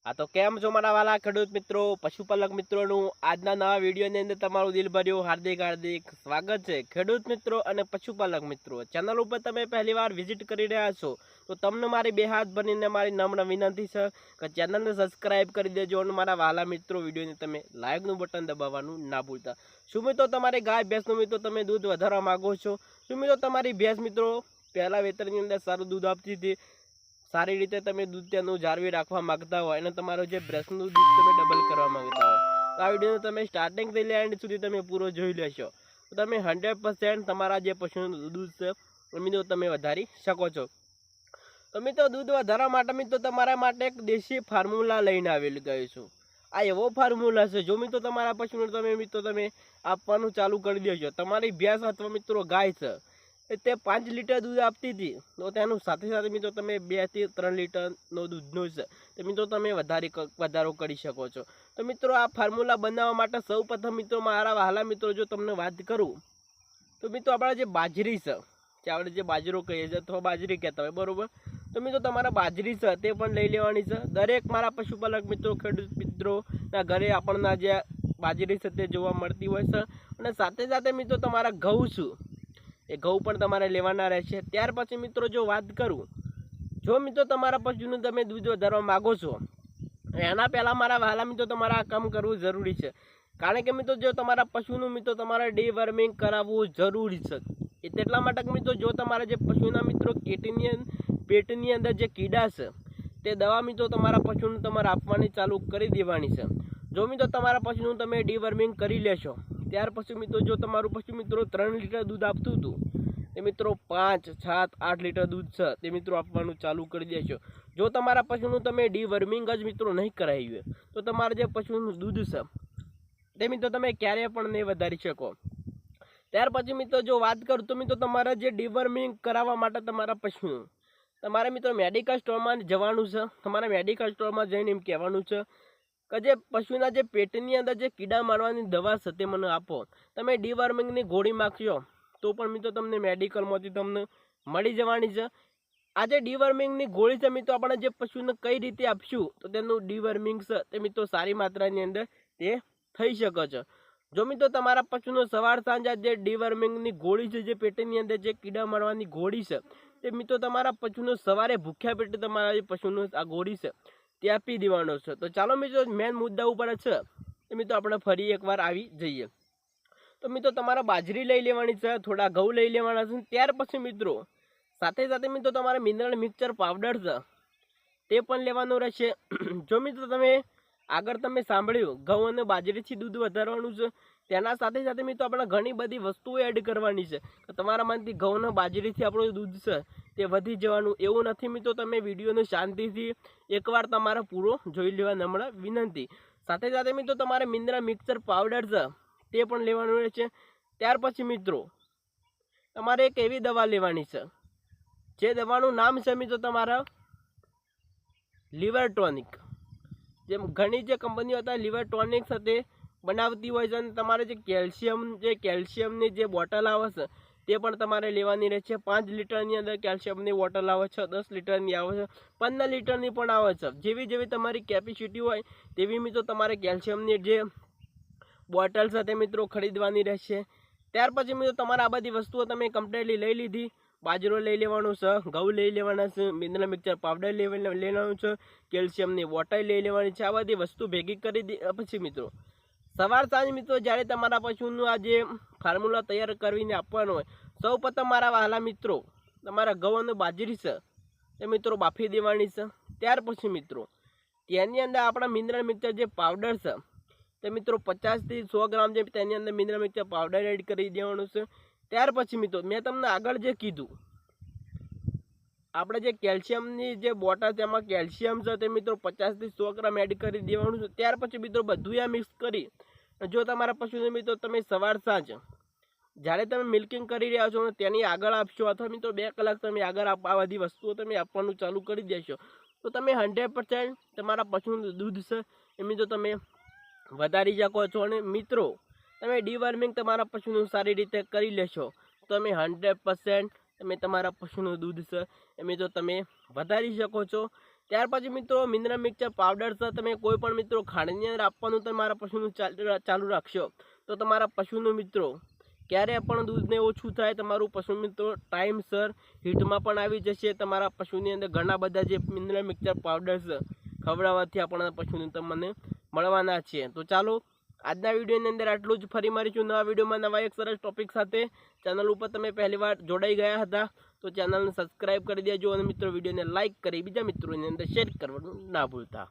આ તો કેમ છો મારા વાલા ખેડૂત મિત્રો, પશુપાલક મિત્રોનું આજના નવા વિડીયોની અંદર તમારું દિલભર્યું હાર્દિક હાર્દિક સ્વાગત છે। ખેડૂત મિત્રો અને પશુપાલક મિત્રો, ચેનલ ઉપર તમે પહેલીવાર વિઝિટ કરી રહ્યા છો તો તમને મારી બે હાથ ભરીને મારી નમ્ર વિનંતી છે કે ચેનલને સબસ્ક્રાઇબ કરી દેજો અને મારા વાલા મિત્રો વિડીયોને તમે લાઇકનું બટન દબાવવાનું ના ભૂલતા। શું મિત્રો તમારી ગાય ભેંસનું મિત્રો તમે દૂધ વધારવા માંગો છો? શું મિત્રો તમારી ભેંસ મિત્રો પહેલા વેતરની અંદર સારું દૂધ આપતી હતી, સારી રીતે તમે દૂધ તેનું જાળવી રાખવા માંગતા હોય અને તમારું જે ભેંસનું દૂધ તમે ડબલ કરવા માંગતા હોય તો આ વિડીયોને તમે સ્ટાર્ટિંગથી લઈ એન્ડ સુધી તમે પૂરો જોઈ લેશો તો તમે 100% તમારા જે પશુનું દૂધ છે એ મિત્રો તમે વધારી શકો છો। તો મિત્રો દૂધ વધારવા માટે મિત્રો તમારા માટે એક દેશી ફોર્મ્યુલા લઈને આવેલી ગયો છું। આ એવો ફોર્મ્યુલા છે જો મિત્રો તમારા પશુને તમે આપવાનું ચાલુ કરી દેશો, તમારી ભેંસ અથવા મિત્રો ગાય છે તે 5 લીટર દૂધ આપતી હતી તો તેનું સાથે સાથે મિત્રો તમે 2 થી 3 લીટરનો દૂધનો છે તો મિત્રો તમે વધારો કરી શકો છો। તો મિત્રો આ ફોર્મ્યુલા બનાવવા માટે સૌપ્રથમ મિત્રો મારા વહાલા મિત્રો જો તમને વાત કરું તો મિત્રો આપણા જે બાજરી છે કે આપણે જે બાજરો કહીએ છીએ અથવા બાજરી કહેતા હોય બરોબર, તો મિત્રો તમારા બાજરી છે તે પણ લઈ લેવાની છે। દરેક મારા પશુપાલક મિત્રો ખેડૂત મિત્રોના ઘરે આપણના જે બાજરી છે તે જોવા મળતી હોય છે અને સાથે સાથે મિત્રો તમારા ઘઉં છું એ ઘઉં પણ તમારે લેવાના રહેશે। ત્યાર પછી મિત્રો જો વાત કરું, જો મિત્રો તમારા પશુનું તમે દૂધ વધારવા માગો છો એના પહેલાં મારા વહાલા મિત્રો તમારે આ કામ કરવું જરૂરી છે, કારણ કે મિત્રો જો તમારા પશુનું મિત્રો તમારે ડીવર્મિંગ કરાવવું જરૂરી છે। એ તેટલા માટે મિત્રો જો તમારા જે પશુના મિત્રો પેટની અંદર જે કીડા છે તે દવા મિત્રો તમારા પશુનું તમારે આપવાની ચાલુ કરી દેવાની છે। જો મિત્રો તમારા પશુનું તમે ડીવર્મિંગ કરી લેશો ત્યાર પછી મિત્રો જો તમારું પશુ મિત્રો 3 લીટર દૂધ આપતું હતું તે મિત્રો 5, 7, 8 લીટર દૂધ છે તે મિત્રો આપવાનું ચાલુ કરી દેશો। જો તમારા પશુનું તમે ડીવર્મિંગ જ મિત્રો નહીં કરાવ્યું તો તમારા જે પશુનું દૂધ છે તે મિત્રો તમે ક્યારેય પણ નહીં વધારી શકો। ત્યાર પછી મિત્રો જો વાત કરું તો મિત્રો તમારા જે ડીવર્મિંગ કરાવવા માટે તમારા પશુનું તમારે મિત્રો મેડિકલ સ્ટોરમાં જવાનું છે। તમારે મેડિકલ સ્ટોરમાં જઈને એમ કહેવાનું છે કે જે પશુના જે પેટની અંદર જે કીડા મારવાની દવા છે તે મને આપો। તમે ડીવર્મિંગની ગોળી માગશો તો પણ મિત્રો તમને મેડિકલમાંથી તમને મળી જવાની છે। આ જે ડીવર્મિંગની ગોળી છે મિત્રો આપણે જે પશુને કઈ રીતે આપશું તો તેનું ડીવર્મિંગ છે તે મિત્રો સારી માત્રાની અંદર તે થઈ શકે છે। જો મિત્રો તમારા પશુનો સવાર સાંજ જે ડીવર્મિંગની ગોળી છે, જે પેટની અંદર જે કીડા મારવાની ગોળી છે તે મિત્રો તમારા પશુનો સવારે ભૂખ્યા પેટે તમારા જે પશુનો આ ગોળી છે તે આપી દેવાનો છે। તો ચાલો મિત્રો મેન મુદ્દા ઉપર છે તો મિત્રો આપણે ફરી એકવાર આવી જઈએ। તો મિત્રો તમારે બાજરી લઈ લેવાની છે, થોડા ઘઉં લઈ લેવાના છે। ત્યાર પછી મિત્રો સાથે સાથે મિત્રો તમારે મિનરલ મિક્સચર પાવડર છે તે પણ લેવાનું રહેશે। જો મિત્રો તમે આગળ તમે સાંભળ્યું ઘઉં અને બાજરીથી દૂધ વધારવાનું છે, તેના સાથે સાથે મિત્રો આપણે ઘણી બધી વસ્તુઓ એડ કરવાની છે તો તમારામાંથી ઘઉં અને બાજરીથી આપણું દૂધ છે તે વધી જવાનું એવું નથી મિત્રો। તમે વિડીયોને શાંતિથી એકવાર તમારે પૂરો જોઈ લેવા નમ્ર વિનંતી। સાથે સાથે મિત્રો તમારે મિનરલ મિક્સચર પાવડર છે તે પણ લેવાનું રહેશે। ત્યાર પછી મિત્રો તમારે એક એવી દવા લેવાની છે જે દવાનું નામ છે મિત્રો તમારા લીવર ટોનિક। જેમ ઘણી જે કંપનીઓ હતા લીવર ટોનિક સાથે બનાવતી હોય છે અને તમારે જે કેલ્શિયમની જે બોટલ આવે છે તે પણ તમારે લેવાની રહેશે। 5 લીટરની અંદર કેલ્શિયમની બોટલ આવે છે, 10 લીટરની આવે છે, 15 લીટરની પણ આવે છે। જેવી જેવી તમારી કેપેસિટી હોય તેવી મિત્રો તમારે કેલ્શિયમની જે બોટલ છે તે મિત્રો ખરીદવાની રહેશે। ત્યાર પછી મિત્રો તમારે આ બધી વસ્તુઓ તમે કમ્પ્લીટલી લઈ લીધી। બાજરો લઈ લેવાનું છે, ઘઉં લઈ લેવાના છે, મિનરલ મિક્સચર પાવડર લેવાનું છે, કેલ્શિયમની બોટલ લઈ લેવાની છે। આ બધી વસ્તુ ભેગી કરી પછી મિત્રો સવાર સાંજ મિત્રો જ્યારે તમારા પશુનું આ જે ફોર્મ્યુલા તૈયાર કરીને આપવાનું હોય સૌ પ્રથમ મારા વહાલા મિત્રો તમારા ઘઉં અને બાજરી છે તે મિત્રો બાફી દેવાની છે। ત્યાર પછી મિત્રો તેની અંદર આપણા મિનરલ મિક્સચર જે પાવડર છે તે મિત્રો 50 થી 100 ગ્રામ જે તેની અંદર મિનરલ મિક્સચર પાવડર એડ કરી દેવાનું છે। ત્યાર પછી મિત્રો મેં તમને આગળ જે કીધું આપણે જે કેલ્શિયમની જે બોટલ તેમાં કેલ્શિયમ છે તે મિત્રો 50 થી 100 ગ્રામ એડ કરી દેવાનું છે। ત્યાર પછી મિત્રો બધું આ મિક્સ કરી જો તમારા પશુને મિત્રો તમે સવાર સાંજ જ્યારે તમે મિલ્કિંગ કરી રહ્યા છો ને તેની આગળ આપશો અથવા મિત્રો 2 કલાક તમે આગળ આ બધી વસ્તુઓ તમે આપવાનું ચાલુ કરી દેશો તો તમે 100% તમારા પશુનું દૂધ છે એ મિત્રો તમે વધારી શકો છો। અને મિત્રો તમે ડીવર્મિંગ તમારા પશુનું સારી રીતે કરી લેશો તો તમે 100% તમે તમારા પશુનું દૂધ છે એ મિત્રો તમે વધારી શકો છો। ત્યાર પછી મિત્રો મિનરલ મિક્સચર પાવડર છે તમે કોઈ પણ મિત્રો ખાંડની અંદર આપવાનું તમારા પશુનું ચાલુ રાખશો તો તમારા પશુનું મિત્રો ક્યારે પણ દૂધને ઓછું થાય, તમારું પશુ મિત્રો ટાઈમસર હીટમાં પણ આવી જશે। તમારા પશુની અંદર ઘણા બધા જે મિનરલ મિક્સચર પાવડર છે ખવડાવવાથી આપણા પશુને તમને મળવાના છે। તો ચાલો આજના વિડીયોની અંદર આટલું જ, ફરી મળીશું નવા વિડીયોમાં નવા એક સરસ ટોપિક સાથે। ચેનલ ઉપર તમે પહેલીવાર જોડાઈ ગયા હતા તો ચેનલને સબસ્ક્રાઈબ કરી દેજો અને મિત્રો વિડીયોને લાઇક કરી બીજા મિત્રોની અંદર શેર કરવાનું ના ભૂલતા।